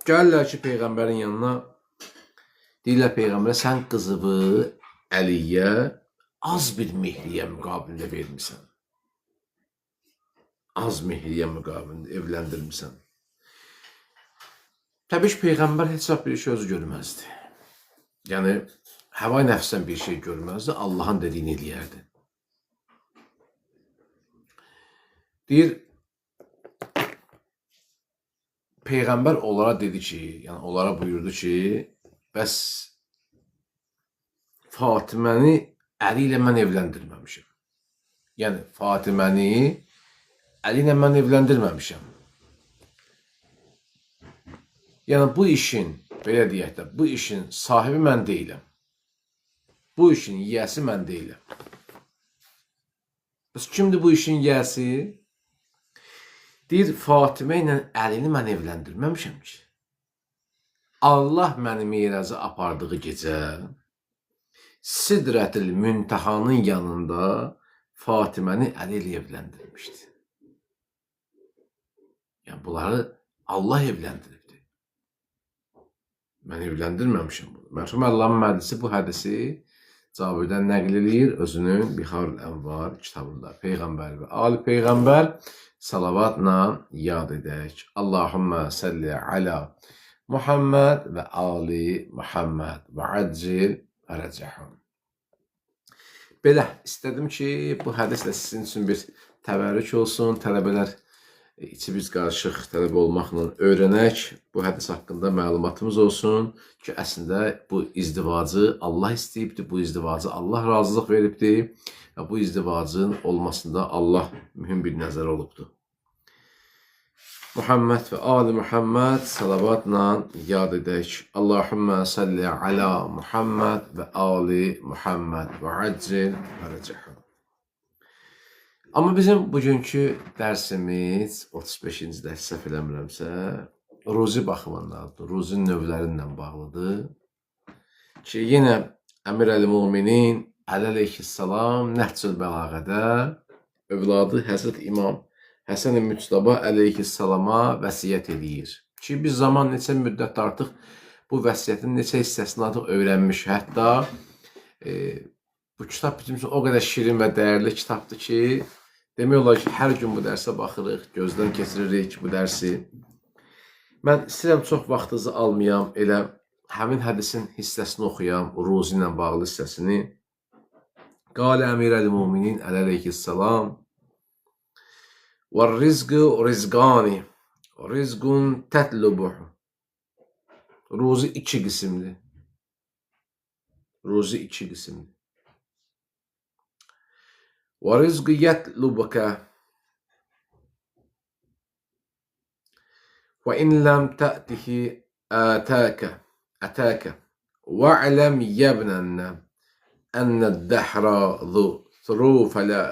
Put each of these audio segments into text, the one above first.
Gəlirlər ki, Peyğəmbərin yanına, deyirlər Peyğəmbərə, sən qızıvı Əliyə az bir mehriyə müqabilində vermirsən. Az mehriyə müqabilində evləndirmirsən. Təbii ki, Peyğəmbər heç vaxt bir şey özü görməzdi. Yəni, həva nəfsdən bir şey görməzdi, Allahın dediyini eləyərdi. Deyir, Peyğəmbər onlara dedi ki, yəni onlara buyurdu ki, bəs Fatiməni Əli ilə mən evləndirməmişəm. Yəni, Fatiməni Əli ilə mən evləndirməmişəm. Yəni, bu işin, belə deyək də, bu işin sahibi mən deyiləm. Bu işin yiyəsi mən deyiləm. Bəs kimdir bu işin yiyəsi? Deyir, Fatimə ilə Əlini mən evləndirməmişəm ki. Allah məni Meyrazı apardığı gecə Sidrətül Müntahanın yanında Fatiməni Əli ilə evləndirmişdi. Yəni, bunları Allah evləndiribdi. Mən evləndirməmişəm bunu. Mərhum Allahın məclisi bu hədisi Cabirdən nəql edir özünün Biharul Ənvar kitabında. Peyğəmbər və Ali Peyğəmbər salavatla yad edək. Allahümmə səlli alə Muhammed və Ali Muhammed və accil fərəcəhum. Belə, istədim ki, bu hədislə sizin üçün bir təvərrük olsun. Tələbələr içimiz qarışıq tələbə olmaqla öyrənək. Bu hədis haqqında məlumatımız olsun ki, əslində bu izdivacı Allah istəyibdir, bu izdivacı Allah razılıq veribdir və bu izdivacın olmasında Allah mühüm bir nəzər olubdur. Muhammed və Ali Muhammed salavatla yad edək. Allahümmə salli alə Muhammed və Ali Muhammed və accil fərəcəhum. Amma bizim bugünkü dərsimiz 35-ci dərs səhv eləmirəmsə, ruzi baxımındadır, ruzi növlərinlə bağlıdır ki, yenə Əmir Əl-Müminin əleyhissalam Nəhcül Bəlağədə övladı Həzrət İmam Həsən-i Müctəba əleyhissalama vəsiyyət edir ki, biz zaman neçə müddət artıq bu vəsiyyətin neçə hissəsini artıq öyrənmiş. Hətta bu kitab bizim üçün o qədər şirin və dəyərli kitabdır ki, demək olar ki, hər gün bu dərsə baxırıq, gözdən keçiririk bu dərsi. Mən istəyirəm çox vaxtınızı almayam, elə həmin hədisin hissəsini oxuyam, ruzi ilə bağlı hissəsini. Qalə Əmir Əl-Müminin əleyhissalam وَالرِّزْقُ رِزْقَانِ رِزْقٌ تَطْلُبُهُ. Ruzi iki qismdir. Ruzi iki qismdir. وَرِزْقُ يَطْلُبُكَ وَإِنْ لَمْ تَأْتِهِ أَتَاكَ وَاعْلَمْ يَا ابْنَ أَنَّ الدَّهْرَ ذُو ظُرُوفٍ لَا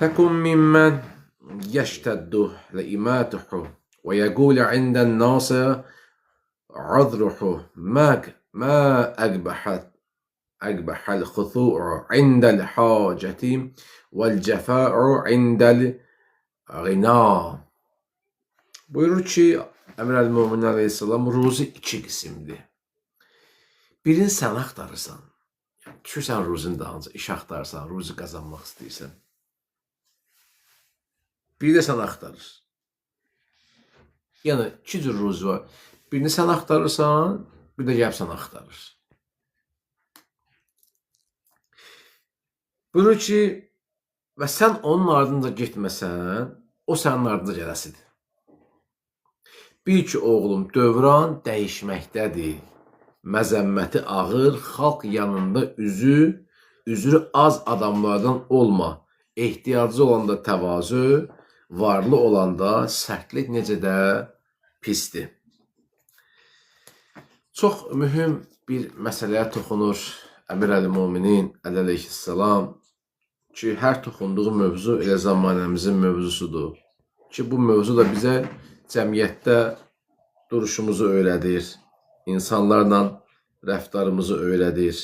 تَكُنْ مِمَّنْ يَشْتَدُّ لَئِمَاتُهُ وَيَقُولُ عِنْدَ النَّاسِ عُذْرُهُ مَا أَقْبَحَ الْخُضُوعُ عِنْدَ الْحَاجَةِ وَالْجَفَاءُ عِنْدَ الْغِنَى. Buyurur ki, Əmir Əl-Müminin əleyhissalam, ruzi iki qismdir. Birini sən axtarırsan, düşürsən ruzinin dalınca, iş axtarırsan, ruzi qazanmaq istəyirsən. Biri də sən axtarır. Yəni, iki cür ruzi var. Birini sən axtarırsan, bir də gəlib sən axtarır. Buyurur ki, və sən onun ardınca getməsən, o sənin ardınca gələsidir. Bil ki, oğlum, dövran dəyişməkdədir. Məzəmməti ağır, xalq yanında üzrü az adamlardan olma. Ehtiyacı olanda təvazö, varlı olanda sərtlik necə də pisdir. Çox mühüm bir məsələyə toxunur Əmir Əl-Müminin əleyhissalam ki, hər toxunduğu mövzu elə zamanəmizin mövzusudur. Ki, bu mövzu da bizə cəmiyyətdə duruşumuzu öyrədir, insanlarla rəftarımızı öyrədir,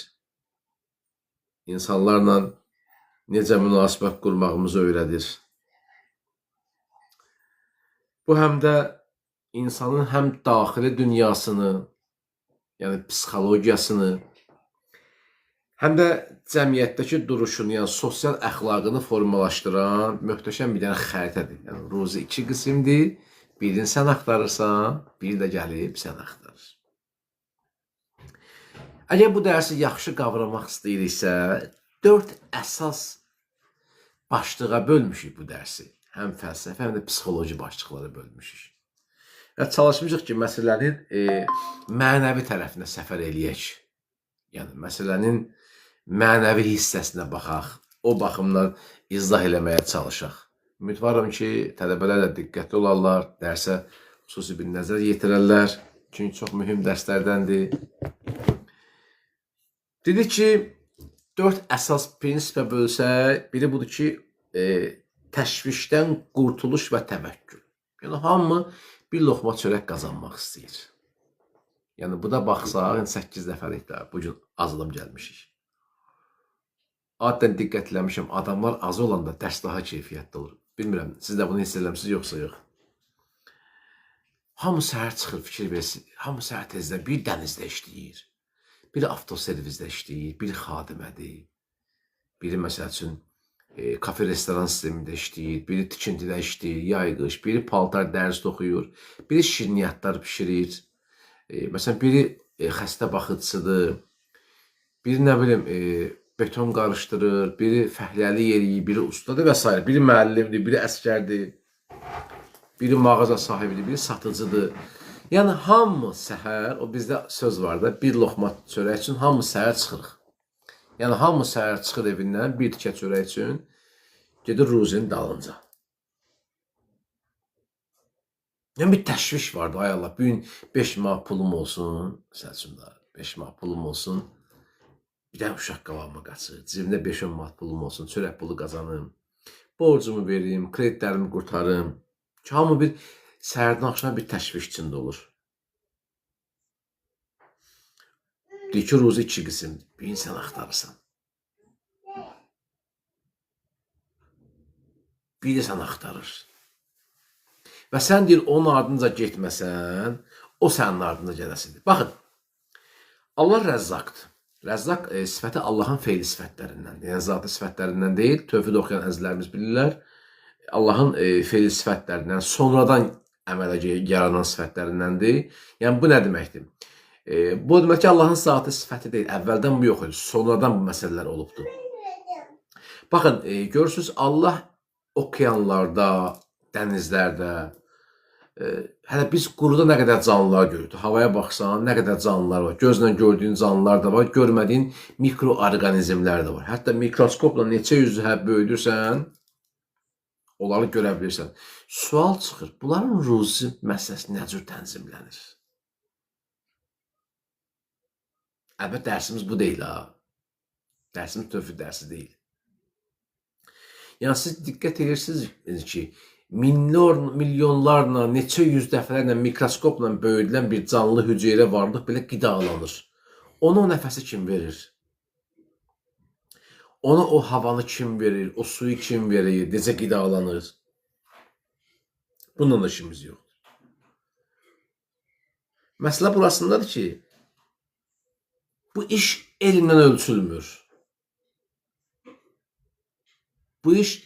insanlarla necə münasibət qurmağımızı öyrədir. Bu həm də insanın həm daxili dünyasını, yəni psixologiyasını, həm də cəmiyyətdəki duruşunu, yəni sosial əxlaqını formalaşdıran möhtəşəm bir dənə xəritədir. Yəni ruzi iki qismdir. Birini sən axtarırsan, biri də gəlib sən axtarır. Əgər bu dərsi yaxşı qavramaq istəyiriksə, 4 əsas başlığa bölmüşük bu dərsi. Həm fəlsəfə, həm də psixoloji başlıqlara bölmüşük. Və çalışmışıq ki, məsələnin mənəvi tərəfinə səfər eləyək. Yəni, məsələnin mənəvi hissəsinə baxaq, o baxımdan izah eləməyə çalışaq. Ümidvaram ki, tələbələr də diqqətli olarlar, dərsə xüsusi bir nəzər yetirərlər. Çünki çox mühüm dərslərdəndir. Dedik ki, 4 əsas prinsipə bölsək, biri budur ki, təşvişdən qurtuluş və təvəkkül. Yəni, hamı bir loxma çörək qazanmaq istəyir. Yəni, bu da baxsaq, 8 dəfəlikdə bugün az adam gəlmişik. Adətən diqqətləmişəm, adamlar az olanda dərs daha keyfiyyətli olur. Bilmirəm, siz də bunu hiss eləmişsiniz, yoxsa yox. Hamı səhər çıxır, fikir versin, hamı səhər tezdən bir dənizdə işləyir, biri avtoservizdə işləyir, biri xadimədir, biri məsəl üçün kafe restoran sistemində işləyir, biri tikintidə işləyir, yayqış, biri paltar dərz toxuyur, biri şirniyyatlar pişirir, məsələn, biri xəstə baxıcısıdır, biri nə bilim, beton qarışdırır, biri fəhləli yeriyir, biri ustadır və s. Biri müəllimdir, biri əskərdir, biri mağaza sahibidir, biri satıcıdır. Yəni, hamı səhər, o bizdə söz var da, bir loxma çörək üçün hamı səhər çıxırıq. Yəni, hamı səhər çıxır evindən bir tikə çörək üçün, gedir ruzinin dalınca. Yəni, bir təşviş vardı, ay Allah, bugün 5 manat pulum olsun, məsəl üçün da, 5 manat pulum olsun, bir dənə uşaq qabağıma qaçır, cibimdə 5-10 manat pulum olsun, çörək pulu qazanım, borcumu verim, kreditlərimi qurtarım. Ki, hamı bir səhərdən axşama bir təşviş içində olur. Deyir ki, ruzi 2 qismdir, bir insan axtarırsan. Bir də sən axtarır. Və sən deyir, onun ardınca getməsən, o sənin ardınca gələsidir. Baxın, Allah rəzzaqdır. Rəzzaq sifəti Allahın feyli sifətlərindən, yəni zatı sifətlərindən deyil, tövhid oxuyan əzizlərimiz bilirlər. Allahın feyli sifətlərindən, sonradan əmələ yaranan sifətlərindəndir. Yəni, bu nə deməkdir? Bu demək ki, Allahın zatı sifəti deyil, əvvəldən bu yox idi, sonradan bu məsələlər olubdur. Baxın, görürsünüz, Allah okeanlarda, dənizlərdə, hələ biz quruda nə qədər canlılar görürük. Havaya baxsan, nə qədər canlılar var. Gözlə gördüyün canlılar da var, görmədiyin mikroorqanizmlər də var. Hətta mikroskopla neçə yüz böyüdürsən, onları görə bilirsən. Sual çıxır, bunların ruzi məsələsi nə cür tənzimlənir? Əlbəttə, dərsimiz bu deyil, ha. Dərsimiz tövhid dərsi deyil. Yəni, siz diqqət edirsiniz ki, milyonlarla, neçə yüz dəfələrlə mikroskopla böyüdülən bir canlı hüceyrə varlıq belə qidalanır. Ona o nəfəsi kim verir? Ona o havanı kim verir? O suyu kim verir? Necə qidalanır? Bununla da işimiz yoxdur. Məsələ burasındadır ki, bu iş elmlə ölçülmür. Bu iş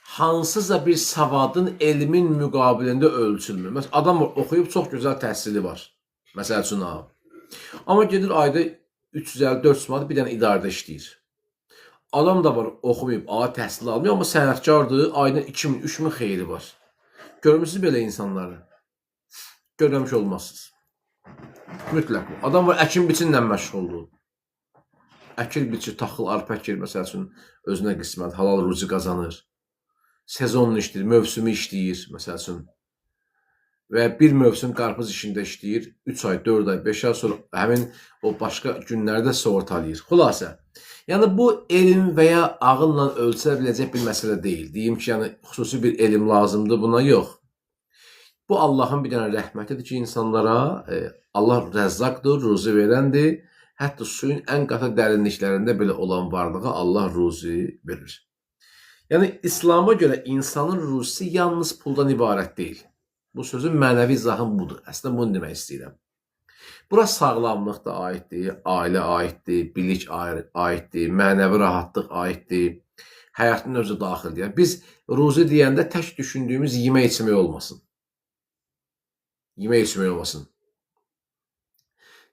hansısa bir savadın elmin müqabilində ölçülmür. Məsələn, adam oxuyub çox gözəl təhsili var. Məsəl üçün, amma gedir ayda 350-400 manat bir dənə idarədə işləyir. Adam da var, oxumayıb, təhsil almıyor, amma sənətkardır, ayda 2000-3000 xeyri var. Görmürsünüz belə insanları? Görməmiş olmazsınız. Mütləq bu. Adam var, əkin biçinlə məşğuldur. Əkir, biçir, taxıl, arpa əkir, məsəl üçün, özünə qismət, halal ruzi qazanır. Sezonlu işləyir, mövsümü işləyir, məsəl üçün. Və bir mövsüm qarpız işində işləyir, 3 ay, 4 ay, 5 ay sonra həmin o başqa günlərdə sığortalayır. Xülasə, yəni bu elm və ya ağılla ölçülə biləcək bir məsələ deyil. Deyim ki, yəni xüsusi bir elm lazımdır buna, yox. Bu Allahın bir dənə rəhmətidir ki, insanlara Allah rəzzaqdır, ruzi verəndir. Hətta suyun ən qata dərinliklərində belə olan varlığa Allah ruzi verir. Yəni, İslama görə insanın ruzisi yalnız puldan ibarət deyil. Bu sözün mənəvi izahı budur. Əslində bunu demək istəyirəm. Bura sağlamlıq da aiddir, ailə aiddir, bilik aiddir, mənəvi rahatlıq aiddir, həyatın özü daxildir. Yəni, biz ruzi deyəndə tək düşündüyümüz yemək içmək olmasın. Yemək içmək olmasın.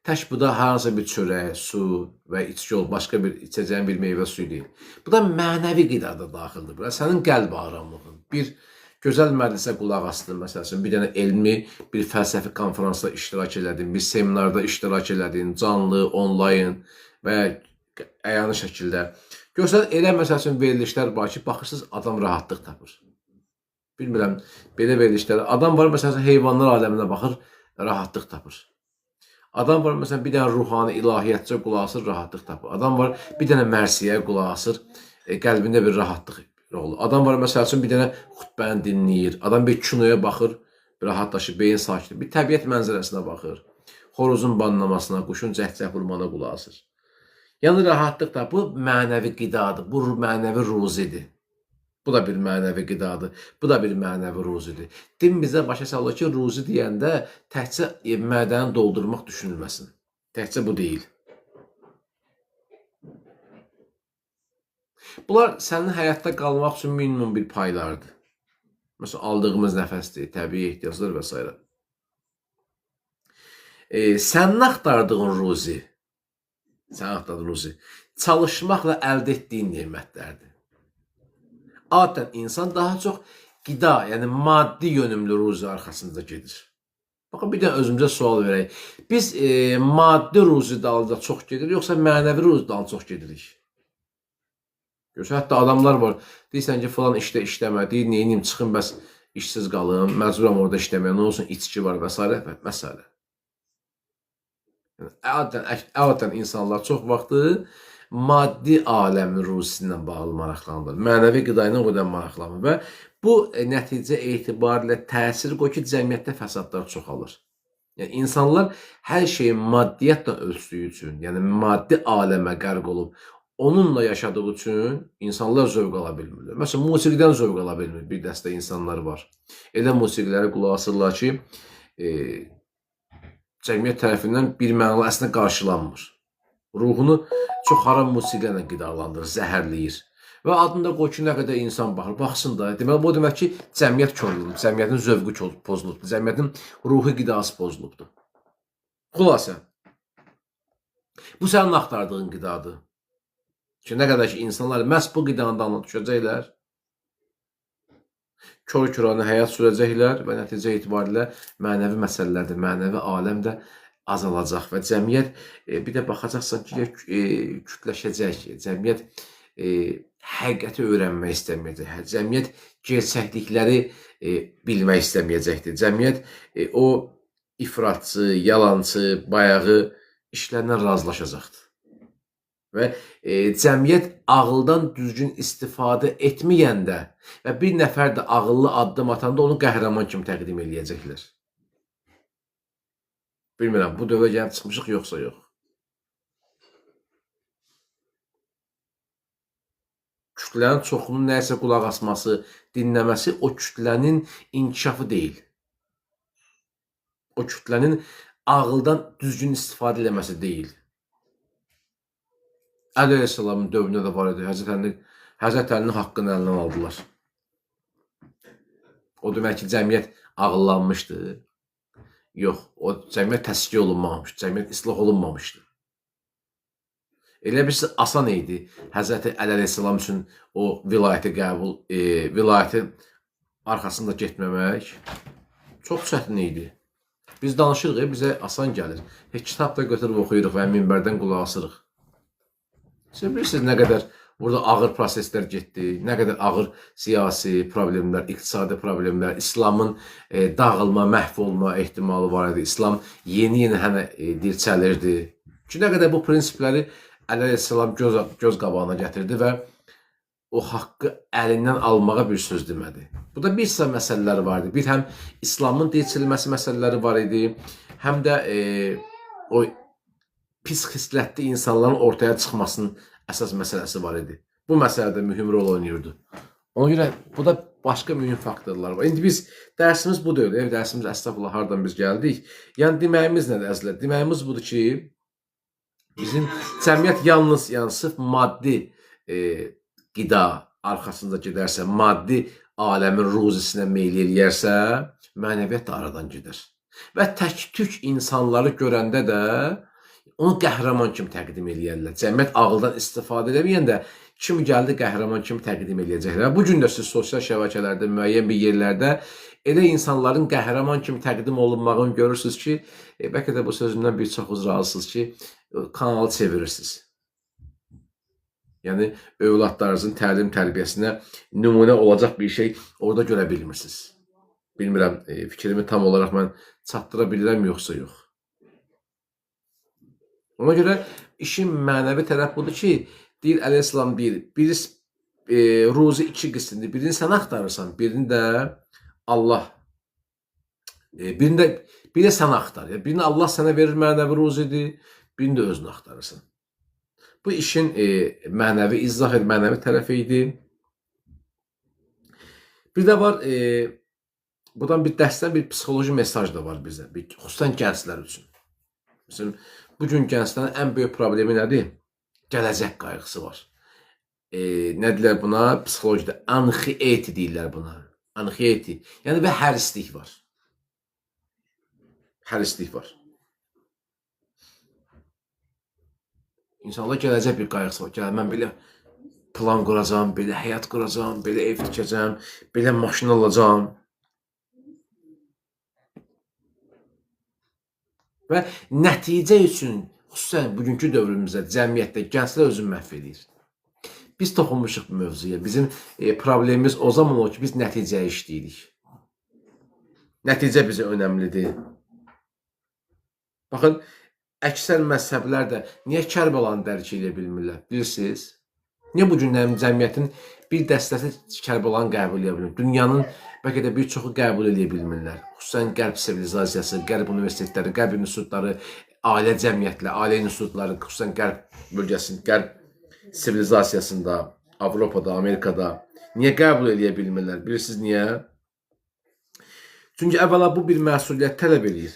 Tək bu da hansısa bir çörək, su və içki ol, başqa bir içəcəyin bir meyvə suyu deyil. Bu da mənəvi qida da daxildir. Bura sənin qəlb aramlığın. Bir gözəl məclisə qulaq asdın, məsələn, bir dənə elmi, bir fəlsəfi konferansda iştirak elədin, bir seminarda iştirak elədin, canlı, onlayn və əyani şəkildə. Görsən, elə məsələn verilişlər var ki, baxırsınız, adam rahatlıq tapır. Bilmirəm, belə verilişlər. Adam var, məsələn, heyvanlar aləminə baxır, rahatlıq tapır. Adam var, məsələn, bir dənə ruhani, ilahiyyatca qulaq asır, rahatlıq tapır. Adam var, bir dənə mərsiyə qulaq asır, qəlbində bir rahatlıq olur. Adam var, məsəl üçün, bir dənə xutbəni dinləyir. Adam bir kinoya baxır, rahatlaşır, beyin sakitdir. Bir təbiət mənzərəsinə baxır. Xoruzun banlamasına, quşun cəhcəh vurmana qulaq asır. Yəni, rahatlıq da bu mənəvi qidadır, bu mənəvi ruzidir. Bu da bir mənəvi qidadır, bu da bir mənəvi ruzidir. Din bizə başa salır ki, ruzi deyəndə təkcə mədəni doldurmaq düşünülməsin. Təkcə bu deyil. Bunlar sənin həyatda qalmaq üçün minimum bir paylardır. Məsələn, aldığımız nəfəsdir, təbii ehtiyaclar və s. Sənin axtardığın ruzi, çalışmaqla əldə etdiyin nemətlərdir. Adətən insan daha çox qida, yəni maddi yönümlü ruzi arxasında gedir. Baxın, bir dənə özümüzə sual verək. Biz maddi ruzi dalında çox gedirik, yoxsa mənəvi ruzi dalında çox gedirik? Görsən, hətta adamlar var, deyirsən ki, falan işdə işləmədi, neyiniyim, çıxın, bəs işsiz qalım, məcburam orada işləməyə, nə olsun, içki var və s. məsələ. Adətən insanlar çox vaxtı maddi aləmin ruzisi ilə bağlı maraqlanır. Mənəvi qida ilə o qədər maraqlanır və bu nəticə etibarilə təsir qoyur ki, cəmiyyətdə fəsadlar çoxalır. Yəni, insanlar hər şeyi maddiyyatla ölçdüyü üçün, yəni maddi aləmə qərq olub, onunla yaşadığı üçün insanlar zövq ala bilmirlər. Məsələn, musiqidən zövq ala bilmir bir dəstə insanlar var. Elə musiqilərə qulaq asırlar ki, cəmiyyət tərəfindən bir mənalı əslində qarşılanmır. Ruhunu çox haram musiqilərlə qidalandırır, zəhərləyir. Və adında qoy ki, nə qədər insan baxır, baxsın da. Deməli, bu demək ki, cəmiyyət korulub, cəmiyyətin zövqü pozulubdur, cəmiyyətin ruhi qidası pozulubdur. Xülasə, bu sənin axtardığın qidadır. Ki, nə qədər ki, insanlar məhz bu qidanın dalına düşəcəklər, kör-körənə həyat sürəcəklər və nəticə etibarilə mənəvi məsələlərdə, mənəvi aləm də azalacaq və cəmiyyət, bir də baxacaqsan ki, kütləşəcək, cəmiyyət həqiqəti öyrənmək istəməyəcək, cəmiyyət gerçəklikləri bilmək istəməyəcəkdir, cəmiyyət o ifratçı, yalancı, bayağı işlərlə razılaşacaqdır. Və cəmiyyət ağıldan düzgün istifadə etməyəndə və bir nəfər də ağıllı addım atanda onu qəhrəman kimi təqdim eləyəcəklər. Bilmirəm, bu dövrə gəlib çıxmışıq, yoxsa yox. Kütlənin çoxunun nəyəsə qulaq asması, dinləməsi o kütlənin inkişafı deyil. O kütlənin ağıldan düzgün istifadə eləməsi deyil. Əli Əleyhisselamın dövründə də var idi, Həzrət Əlinin haqqını əlindən aldılar. O demək ki, cəmiyyət ağıllanmışdı. Yox, o cəmiyyət təskiyə olunmamışdı, cəmiyyət islah olunmamışdı. Elə birisi asan idi Həzrəti Əli Əleyhisselam üçün o vilayəti arxasında getməmək çox çətin idi. Biz danışırıq, bizə asan gəlir. Kitab da götürüb oxuyuruq və minbərdən qulaq asırıq. Siz bilirsiniz nə qədər burada ağır proseslər getdi, nə qədər ağır siyasi problemlər, iqtisadi problemlər, İslamın dağılma, məhv olma ehtimalı var idi. İslam yeni-yeni dirçəlirdi. Ki, nə qədər bu prinsipləri Əli Əleyhisselam göz qabağına gətirdi və o haqqı əlindən almağa bir söz demədi. Burada bir sıra məsələlər var idi. Bir həm İslamın dirçilməsi məsələləri var idi, həm də o pis xislətli insanların ortaya çıxmasının əsas məsələsi var idi. Bu məsələdə mühüm rol oynayırdı. Ona görə bu da başqa mühüm faktorlar var. İndi biz dərsimiz bu deyil. Ev dərsimiz əstəğfurullah hardan biz gəldik. Yəni deməyimiz nədir əzizlər? Deməyimiz budur ki, bizim cəmiyyət yalnız, yəni sırf maddi qida arxasında gedərsə, maddi aləmin ruzisinə meyl eləyərsə, mənəviyyat da aradan gedir. Və tək-tük insanları görəndə də onu qəhrəman kimi təqdim eləyərlər. Cəmiyyət ağıldan istifadə edəməyəndə kimi gəldi qəhrəman kimi təqdim eləyəcəklər. Bu gün də siz sosial şəbəkələrdə, müəyyən bir yerlərdə elə insanların qəhrəman kimi təqdim olunmağını görürsünüz ki, bəlkə də bu sözümdən bir çoxunuz razısınız ki, kanalı çevirirsiniz. Yəni, övladlarınızın təlim tərbiyəsinə nümunə olacaq bir şey orada görə bilmirsiniz. Bilmirəm, fikrimi tam olaraq mən çatdıra bilirəm, yoxsa yox. Ona görə işin mənəvi tərəf budur ki, deyir Əleyhisselam deyir, biri ruzi iki qismdir. Birini sən axtarırsan, birini də Allah. Birini də sən axtar. Birini Allah sənə verir mənəvi ruzidir, birini də özünü axtarırsan. Bu işin mənəvi izah mənəvi tərəfi idi. Bir də var, buradan bir dərsdən bir psixoloji mesaj da var bizə, xüsusən gənclər üçün. Bizim bugün gənclərin ən böyük problemi nədir? Gələcək qayğısı var. Nə deyirlər buna? Psixolojide anxiety deyirlər buna. Anxiety. Yəni və hərislik var. Hərislik var. İnsanlar gələcək bir qayğısı var. Gəl, mən belə plan quracağım, belə həyat quracağım, belə ev tikəcəm, belə maşın alacağım. Və nəticə üçün, xüsusən bugünkü dövrümüzdə, cəmiyyətdə gənclər özünü məhv edir. Biz toxunmuşuq bu mövzuya. Bizim problemimiz o zaman o ki, biz nəticəyə işləyirik. Nəticə bizə önəmlidir. Baxın, əksər məzhəblər də niyə Kərbəlanı dərk edə bilmirlər? Bilirsiniz? Niyə bu günlərin cəmiyyətin bir dəstəsi Kərbəlanı qəbul edə bilmir? Dünyanın bəlkə də bir çoxu qəbul edə bilmirlər. Xüsusən qərb sivilizasiyası, qərb universitetləri, qərb institutları, ailə cəmiyyətləri, ailə institutları, xüsusən qərb bölgəsində, qərb sivilizasiyasında, Avropada, Amerikada niyə qəbul edə bilmirlər? Bilirsiniz niyə? Çünki əvvəla bu bir məsuliyyət tələb edir.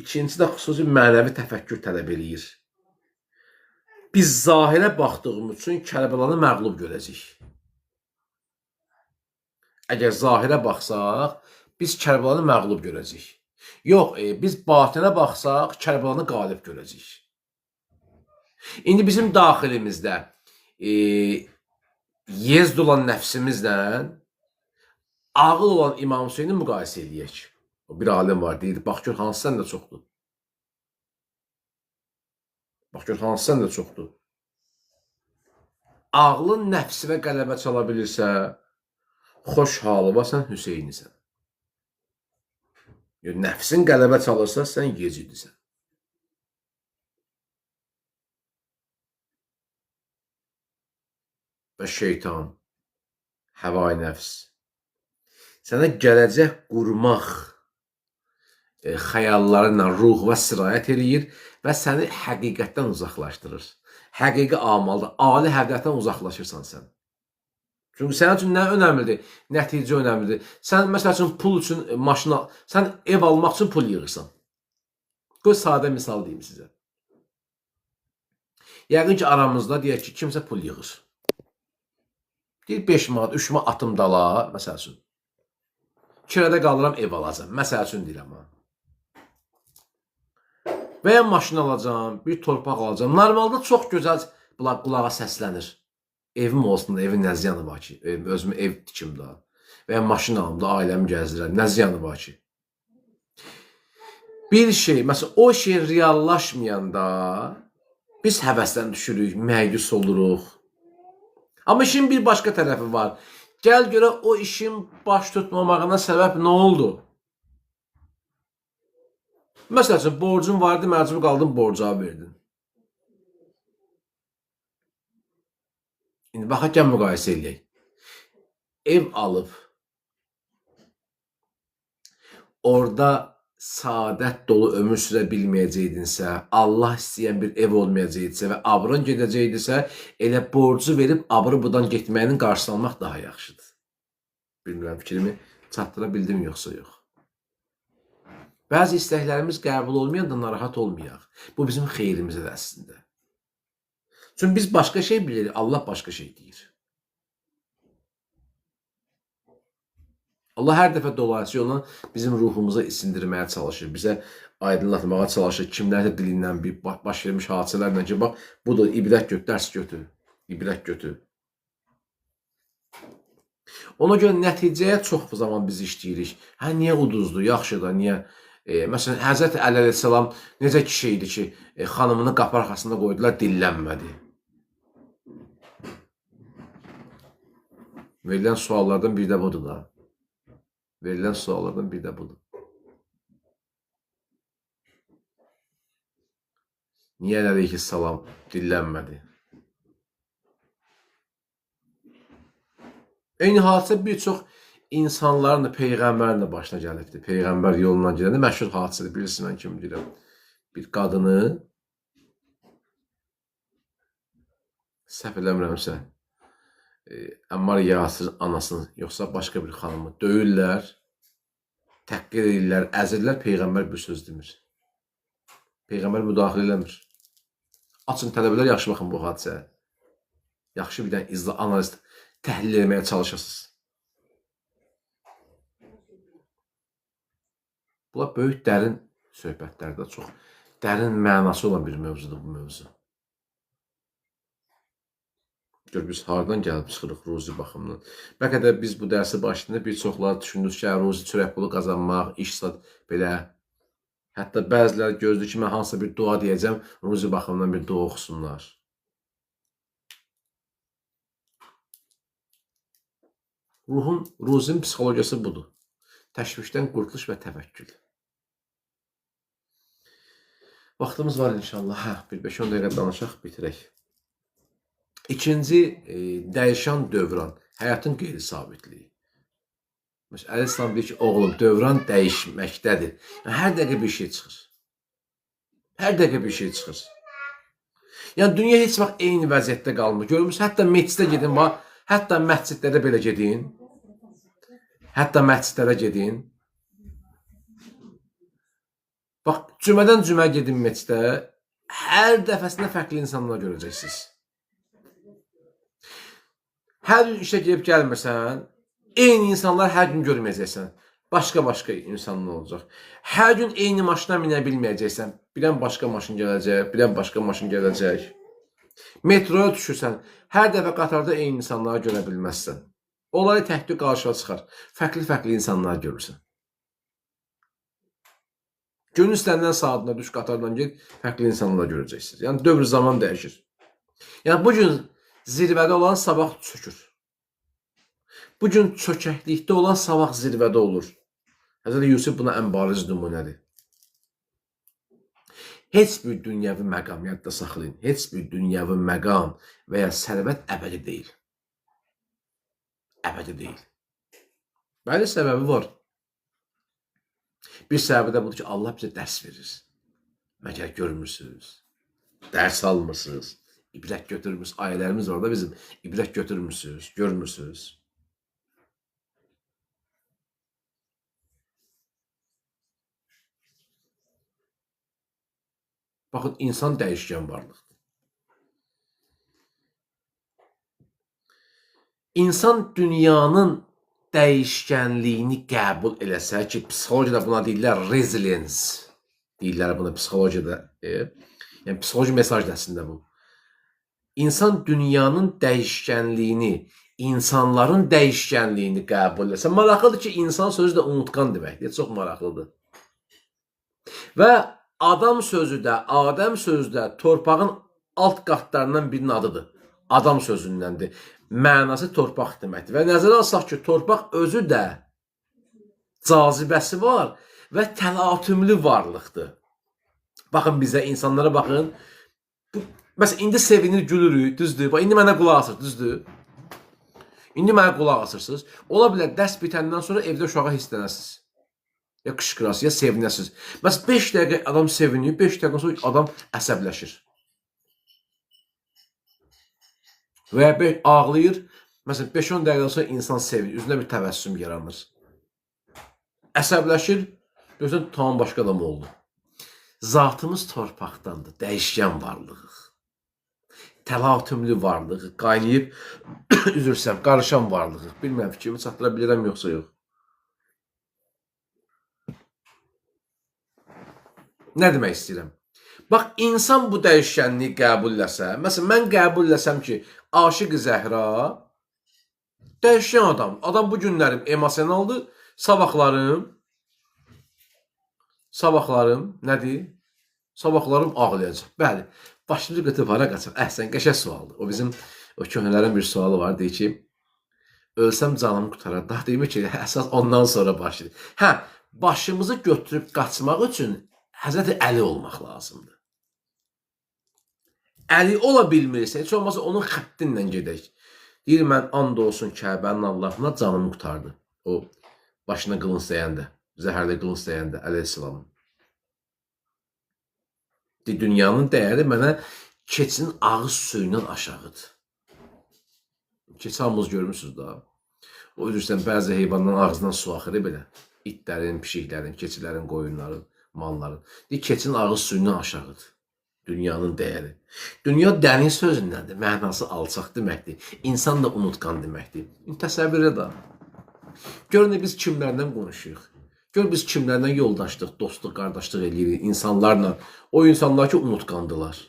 İkincisi də xüsusi mənəvi təfəkkür tələb edir. Biz zahirə baxdığımız üçün Kərbəlanı məğlub görəcəyik. Əgər zahirə baxsaq, biz Kərbəlanı məğlub görəcəyik. Yox, biz batinə baxsaq, Kərbəlanı qalib görəcəyik. İndi bizim daxilimizdə yezd olan nəfsimizlə ağıl olan İmam Hüseyni müqayisə edək. Bir alim var, deyir, bax gör, hansı sən də çoxdur. Bax gör, hansı sən də çoxdur. Ağlın nəfsivə qələbə çala bilirsə, xoş halıva sən Hüseynisən. Nəfsin qələbə çalırsa, sən Yezidisən. Və şeytan, həvai nəfs, sənə gələcək qurmaq xəyallarına, ruhuna sirayət edir və səni həqiqətdən uzaqlaşdırır. Həqiqi amalda, ali həqiqətdən uzaqlaşırsan sən. Çünki sənin üçün nə önəmlidir? Nəticə önəmlidir. Sən, məsəl üçün, pul üçün maşın al, sən ev almaq üçün pul yığırsan. Qoy, sadə misal deyim sizə. Yəqin ki, aramızda deyək ki, kimsə pul yığır. Deyir, 5 manat, 3 manat atım dala, məsəl üçün. Kirədə qalıram, ev alacam. Məsəl üçün deyirəm ha. Və ya maşın alacam, bir torpaq alacam. Normalda çox gözəl qulağa səslənir. Evim olsun da, evin nə ziyanı var ki? Özümü ev tikim da. Və ya maşın alım da, ailəmi gəzdirəm. Nə ziyanı var ki? Bir şey, məsələn, o şey reallaşmayanda biz həvəsdən düşürük, məyus oluruq. Amma işin bir başqa tərəfi var. Gəl görə o işin baş tutmamağına səbəb nə oldu? Məsəl üçün, borcun vardı, məcbur qaldın, borca verdin. İndi baxaq, gəl müqayisə eləyək. Ev alıb, orada saadət dolu ömür sürə bilməyəcəkdinsə, Allah istəyən bir ev olmayacaqdınsə və abrın gedəcəkdisə, elə borcu verib abrı budan getməyinin qarşısını almaq daha yaxşıdır. Bilmirəm, fikrimi çatdıra bildim yoxsa yox. Bəzi istəklərimiz qəbul olmayanda narahat olmayaq. Bu bizim xeyrimizdir əslində. Çünki biz başqa şey bilirik, Allah başqa şey deyir. Allah hər dəfə dolayıcı yolla bizim ruhumuza isindirməyə çalışır, bizə aydınlatmağa çalışır, kimlərdə dilindən bir baş vermiş hadisələrlə ki, bax, budur, ibrət götür, dərs götür, ibrət götür. Ona görə nəticəyə çox zaman biz işləyirik. Hə, niyə uduzdur, yaxşıdır, niyə? Məsələn, Həzrət Əli əleyhissalam necə kişi idi ki, xanımını qapı arxasında qoydular, dillənmədi. Verilən suallardan bir də budur da. Verilən suallardan bir də budur. Niyə əleyhissalam dillənmədi? Eyni hadisə bir çox insanların da, peyğəmbərin də başına gəlibdir. Peyğəmbər yolundan gedəndə məşhur hadisədir, bilirsiniz mən kimi deyirəm. Bir qadını, səhv eləmirəmsə, Əmmar Yasir'in anasını, yoxsa başqa bir xanımı döyürlər, təhqir edirlər, əzirlər, Peyğəmbər bir söz demir. Peyğəmbər müdaxilə eləmir. Açın tələbələr, yaxşı baxın bu hadisəyə. Yaxşı bir dənə izlə, analiz, təhlil etməyə çalışırsınız. Bunlar böyük dərin söhbətlərdə çox dərin mənası olan bir mövzudur bu mövzu. Gör, biz haradan gəlib çıxırıq ruzi baxımından. Bəlkə də biz bu dərsi başlayanda bir çoxları düşündük ki, ruzi çörək pulu qazanmaq, iş sat, belə. Hətta bəziləri gözlü ki, mən hansısa bir dua deyəcəm, ruzi baxımından bir dua oxusunlar. Ruzin psixologiyası budur. Təşvişdən qurtuluş və təvəkkül. Vaxtımız var inşallah. Hə, bir 5-10 dəqiqə danışaq, bitirək. İkinci, dəyişən dövran, həyatın qeyri-sabitliyi. Məsələn, Əl-İslam deyir ki, oğlum, dövran dəyişməkdədir. Yəni, hər dəqiqə bir şey çıxır. Hər dəqiqə bir şey çıxır. Yəni, dünya heç vaxt eyni vəziyyətdə qalmır. Görmüş, hətta məscidə gedin, hətta məscidlərdə belə gedin. Hətta məscidlərdə gedin. Bax, cümədən cümə gedin məscidə, hər dəfəsində fərqli insanlar görəcəksiniz. Hər gün işə girib gəlmirsən, eyni insanlar hər gün görməyəcəksən. Başqa-başqa insanlar olacaq. Hər gün eyni maşına minə bilməyəcəksən. Birən başqa maşın gələcək, birən başqa maşın gələcək. Metroya düşürsən, hər dəfə qatarda eyni insanları görə bilməzsən. Onları təhqir qarşıya çıxar. Fərqli-fərqli insanlar görürsən. Günün istənilən saatına düş, qatardan get, fərqli insanlar görəcəksiniz. Yəni, dövr zaman dəyişir. Yəni, bugün zirvədə olan sabah çökür. Bugün çökəklikdə olan sabah zirvədə olur. Həzrət Yusuf buna ən bariz nümunədir. Heç bir dünyəvi məqam, yadda saxlayın, heç bir dünyəvi məqam və ya sərvət əbədi deyil. Əbədi deyil. Bəli, səbəbi var. Bir səbəbi də budur ki, Allah bizə dərs verir. Məgər görmürsünüz, dərs almırsınız, ibrət götürmürsünüz. Ailələrimiz var da bizim, ibrət götürmürsünüz, görmürsünüz. Baxın, insan dəyişkən varlıqdır. İnsan dünyanın dəyişkənliyini qəbul eləsə ki, psixologiyada buna deyirlər resilience. Deyirlər buna psixologiyada. Yəni, psixoloji mesaj dərsində bu. İnsan dünyanın dəyişkənliyini, insanların dəyişkənliyini qəbul eləsə, maraqlıdır ki, insan sözü də unutqan deməkdir. Çox maraqlıdır. Və adam sözü də, Adəm sözü də torpağın alt qatlarından birinin adıdır. Adam sözündəndir. Mənası torpaq deməkdir. Və nəzərə alsaq ki, torpaq özü də cazibəsi var və təlatümlü varlıqdır. Baxın bizə, insanlara baxın. Məsələn, indi sevinir, gülürük, düzdür. İndi mənə qulaq asır, düzdür. İndi mənə qulaq asırsınız. Ola bilər, dərs bitəndən sonra evdə uşağa hisslənəsiniz. ya qışqırasınız, ya sevinəsiniz. Məsələn, 5 dəqiqə adam sevinir, 5 dəqiqə sonra adam əsəbləşir. Və ya ağlayır, məsələn, 5-10 dəqiqə sonra insan sevinir, üzünə bir təbəssüm yaranır. Əsəbləşir, görürsən, tamam başqa adam oldu. Zatımız torpaqdandır, dəyişkən varlığıq. Təlatümlü varlığıq, qaynayıb, üzürsəm, qarışan varlığıq. Bilməm, fikrimi çatdıra bilirəm, yoxsa yox. Nə demək istəyirəm? Bax, insan bu dəyişkənliyi qəbulləsə, məsələn, mən qəbulləsəm ki, Aşıq Zəhra dəyişkən adam. Adam bu günlərim emosionaldır, sabahlarım nədir? Sabahlarım ağlayacaq. Bəli, başımızı götürüb hara qaçaq. Əhsən, qəşəng sualdır. O bizim köhnələrin bir sualı var, deyir ki, ölsəm canımı qutarar. Daha deyim ki, əsas ondan sonra başlayır. Hə, başımızı götürüb qaçmaq üçün Həzrəti Əli olmaq lazımdır. Əli ola bilmirsə, heç olmasa onun xəttinlə gedək. Deyir, mən and olsun Kəbənin Allahına canımı qutardı. O, başına qılınc dəyəndə, zəhərli qılınc dəyəndə, əleyhissalamın. Dünyanın dəyəri mənə keçinin ağız suyundan aşağıdır. Keçi hamımız görmüşsünüz da. O üzrsən, bəzi heyvanların ağzından su axırı belə. İtlərin, pişiklərin, keçilərin, qoyunların, malların. Keçinin ağız suyundan aşağıdır. Dünyanın dəyəri. Dünya dəniz sözündəndir. Mənası alçaq deməkdir. İnsan da unutqan deməkdir. Təsəvvür edin. Görün, biz kimlərdən konuşuyoruz. Gör, biz kimlərlə yoldaşlıq, dostluq, qardaşlıq edirik, insanlarla. O insanlar ki, unutqandılar.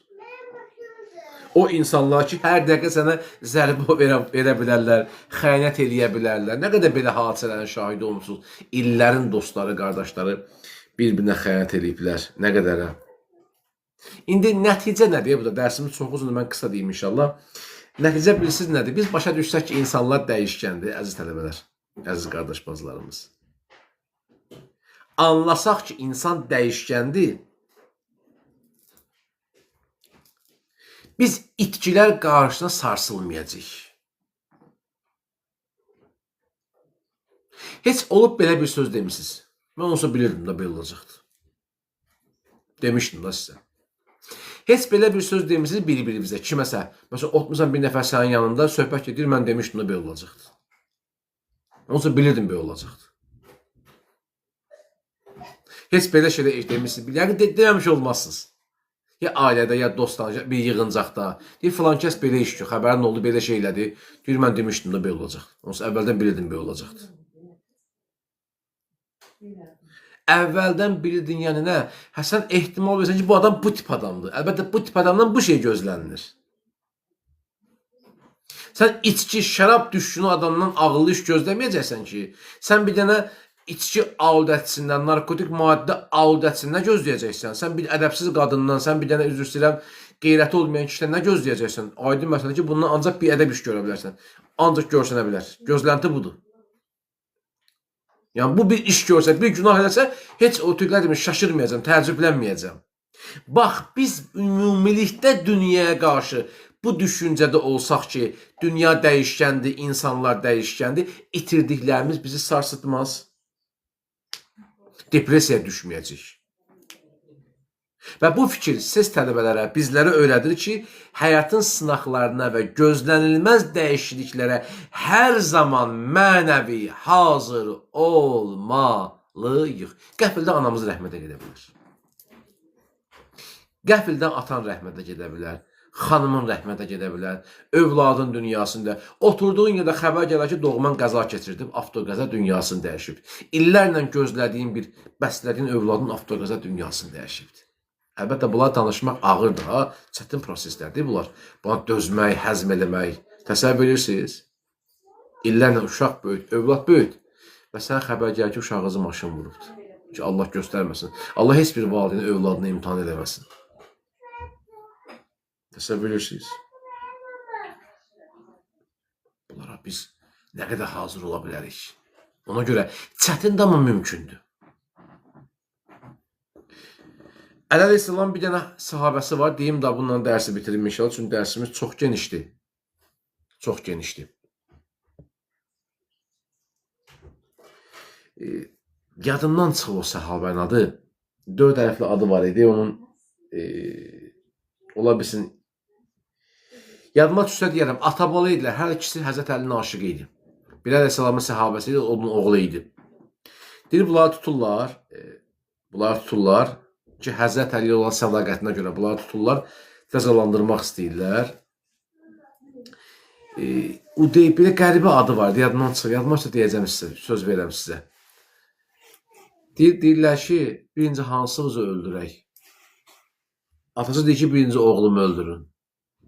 O insanlar ki, hər dəqiqə sənə zərbə verə bilərlər, xəyanət eləyə bilərlər. Nə qədər belə hadisələrin şahidi olmuşsunuz. İllərin dostları, qardaşları bir-birinə xəyanət eləyiblər. Nə qədərə. İndi nəticə nədir? Bu da dərsimiz çox uzundur, mən qısa deyim inşallah. Nəticə bilirsiniz nədir? Biz başa düşsək ki, insanlar dəyişkəndir, əziz tələbələr, əziz qardaş bacılarımız. Anlasaq ki, insan dəyişkəndir, biz itkilər qarşısına sarsılmayacaq. Heç olub belə bir söz demişsiniz. Mən olsa bilirdim da belə olacaqdı. Demişdim da sizə. Heç belə bir söz demişsiniz bir-birimizə, kiməsə. Məsələn, otmusan bir nəfər sənin yanında söhbət edir, mən demişdim da belə olacaqdı. Olsa bilirdim belə olacaqdı. Heç belə şeylə demişsiniz, yəni deməmiş olmazsınız. Ya ailədə, ya dostlar, bir yığıncaqda. Deyir, filan kəs belə iş ki, xəbərin oldu, belə şeylədir. Deyir, mən demişdim da belə olacaqdı. Olsa əvvəldən bilirdim belə olacaqdı. Əvvəldən bilirdin, yəni nə? Sən ehtimal versən ki, bu adam bu tip adamdır. Əlbəttə, bu tip adamdan bu şey gözlənilir. Sən içki, şərab düşkünü adamdan ağıllı iş gözləməyəcəksən ki, sən bir dənə içki audətçisindən, narkotik maddə audətçisindən gözləyəcəksən. Sən bir ədəbsiz qadından, sən bir dənə üzr istəyirəm, qeyrəti olmayan kişidən nə gözləyəcəksən? Aydın məsələ ki, bundan ancaq bir ədəb iş görə bilərsən. Ancaq görsənə bilər. Gözlənti budur. Yəni, bu bir iş görsə, bir günah edəsə, heç o tüqlər demiş, şaşırmayacam, təəccüblənməyəcəm. Bax, biz ümumilikdə dünyaya qarşı bu düşüncədə olsaq ki, dünya dəyişkəndir, insanlar dəyişkəndir, itirdiklərimiz bizi sarsıtmaz. Depressiyaya düşməyəcək. Və bu fikir siz tələbələrə, bizlərə öyrədir ki, həyatın sınaqlarına və gözlənilməz dəyişikliklərə hər zaman mənəvi hazır olmalıyıq. Qəfildən anamız rəhmətə gedə bilər. Qəfildən atan rəhmətə gedə bilər. Xanımın rəhmətə gedə bilər. Övladın dünyasında. Oturduğun yerdə xəbər gələr ki, doğman qəza keçirdib, avtoqəza dünyasını dəyişib. İllərlə gözlədiyin bir, bəslədiyin övladın avtoqəza dünyasını dəyişibdir. Əlbəttə, bunlar danışmaq ağırdır, ha? Çətin proseslərdir bunlar. Buna dözmək, həzm eləmək. Təsəvvür edirsiniz? İllərlə uşaq böyüt, övlad böyüt. Və sənə xəbər gəlir ki, uşağınızı maşın vurubdur. Ki, Allah göstərməsin. Allah heç bir valideyni övladını imtihan eləməsin. Təsəvvür edirsiniz? Bunlara biz nə qədər hazır ola bilərik? Ona görə çətin də mümkündür. Əli Əleyhisselam bir dənə sahabəsi var. Deyim da bununla dərsi bitirim inşallah. Çünki dərsimiz çox genişdir. Çox genişdir. Yadımdan çıxıb o səhabənin adı. 4 hərfli adı var idi. Onun ola bilsin yadıma düşsə deyərəm, Atabalı idilər. Hər ikisi Həzrət Əlinin aşıqı idi. Bilal əleyhissalamın səhabəsi idi, onun oğlu idi. Deyir, bunları tuturlar ki, Həzrət Əliyə olan sədaqətinə görə bunları tuturlar, cəzalandırmaq istəyirlər. Belə qəribə adı var, yadımdan çıxır, yadıma düşsə deyəcəm sizə, söz verirəm sizə. Deyirlər ki, birinci hansınızı öldürək? Atası deyir ki, birinci oğlumu öldürün.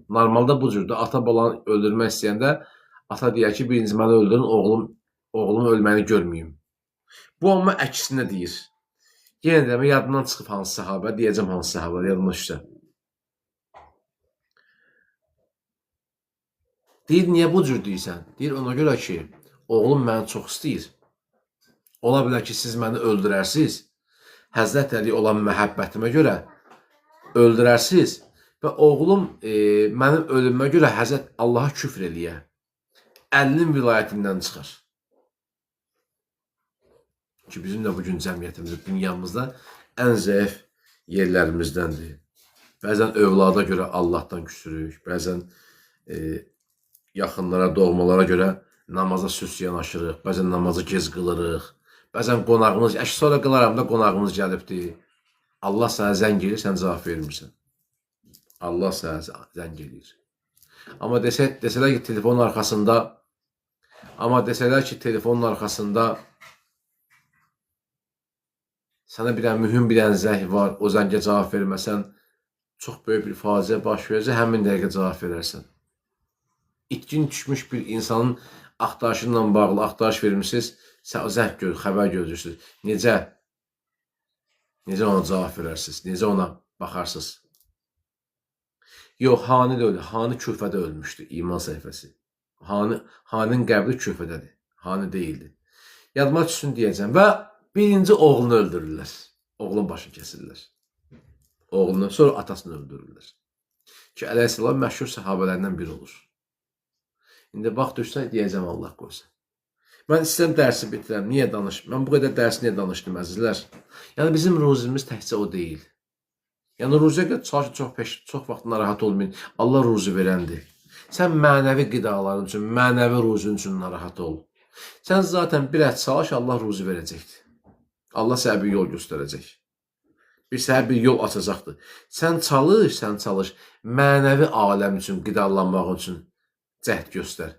Normalda bu cürdə ata balanı öldürmək istəyəndə ata deyər ki, birinci məni öldürün, oğlum ölməni görməyim. Bu amma əksinə deyir. Yenə də yadımdan çıxıb hansı səhabə, deyəcəm hansı səhabə, yadımdan düşsə. Deyir, niyə bu cür deyirsən? Deyir, ona görə ki, oğlum məni çox istəyir. Ola bilər ki, siz məni öldürərsiniz. Həzrət Əli olan məhəbbətimə görə öldürərsiniz. Və oğlum mənim ölümümə görə Həzrət Allaha küfr eləyə. Əlinin vilayətindən çıxar. Ki, bizim də bugün cəmiyyətimizdə, dünyamızda ən zəif yerlərimizdəndir. Bəzən övlada görə Allahdan küsürük, bəzən yaxınlara, doğmalara görə namaza süs yanaşırıq, bəzən namazı gec qılırıq, bəzən qonağımız, sonra qılaram da qonağımız gəlibdir. Allah sənə zəng edir, sən cavab vermirsən. Allah sənə zəng edir. Amma desələr ki, telefonun arxasında sənə mühüm bir zəng var, o zəngə cavab verməsən, çox böyük bir faciə baş verəcək, həmin dəqiqə cavab verərsən. İtkin düşmüş bir insanın axtarışıyla bağlı axtarış vermişsiniz, sən o zəng görür, xəbər gözləyirsiniz. Necə ona cavab verərsiniz, necə ona baxarsınız? Yox, Hani də öldü, Hani Küfədə ölmüşdü, iman səhifəsi. Haninin qəbri Küfədədir, Hani deyildi. Yadıma düşsün deyəcəm və birinci oğlunu öldürürlər, oğlun başını kəsirlər. Oğlunu, sonra atasını öldürürlər. Ki, əleyhissalam məşhur səhabələrindən biri olur. İndi bax düşsə, deyəcəm Allah qoysun. Mən istəyirəm dərsi bitirəm, niyə danışım? Mən bu qədər dərsi niyə danışdım, əzizlər? Yəni, bizim ruzimiz təkcə o deyil. Yəni, ruziyə qədər çox vaxt narahat olmayın. Allah ruzi verəndir. Sən mənəvi qidaların üçün, mənəvi ruzun üçün narahat ol. Sən zaten bir ət çalış, Allah ruzi verəcəkdir. Allah sənə bir yol göstərəcək. Sənə bir yol açacaqdır. Sən çalış, mənəvi aləm üçün, qidalanmaq üçün cəhd göstər.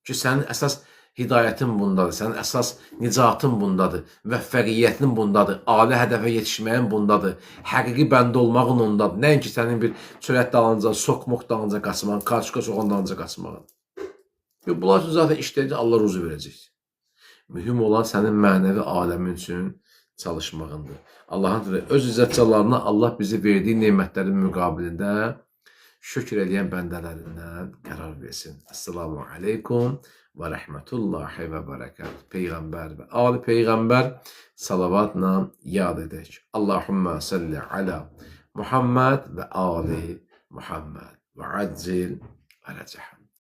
Ki, sənin əsas hidayətin bundadır, sənin əsas nicatın bundadır, müvəffəqiyyətin bundadır, ali hədəfə yetişməyin bundadır, həqiqi bəndə olmağın ondadır. Nəinki sənin bir çörət dalınca, sokmoq dalınca qaçmağın, karçuka soğan dalınca qaçmağın. Bunlar üçün zaten işləyəcək, Allah ruzu verəcək. Mühüm olan sənin mənəvi aləmin üçün çalışmağındır. Allahın öz izzətçalarına Allah bizi verdiyi nemətlərin müqabilində şükür eləyən bəndələrindən qərar versin. Esselamu aleykum və rəhmətullahi və bərəkət. Peyğəmbər və ali Peyğəmbər salavatla yad edək. Allahümmə salli alə Muhammed və ali Muhammed və accil və rəcəhəm.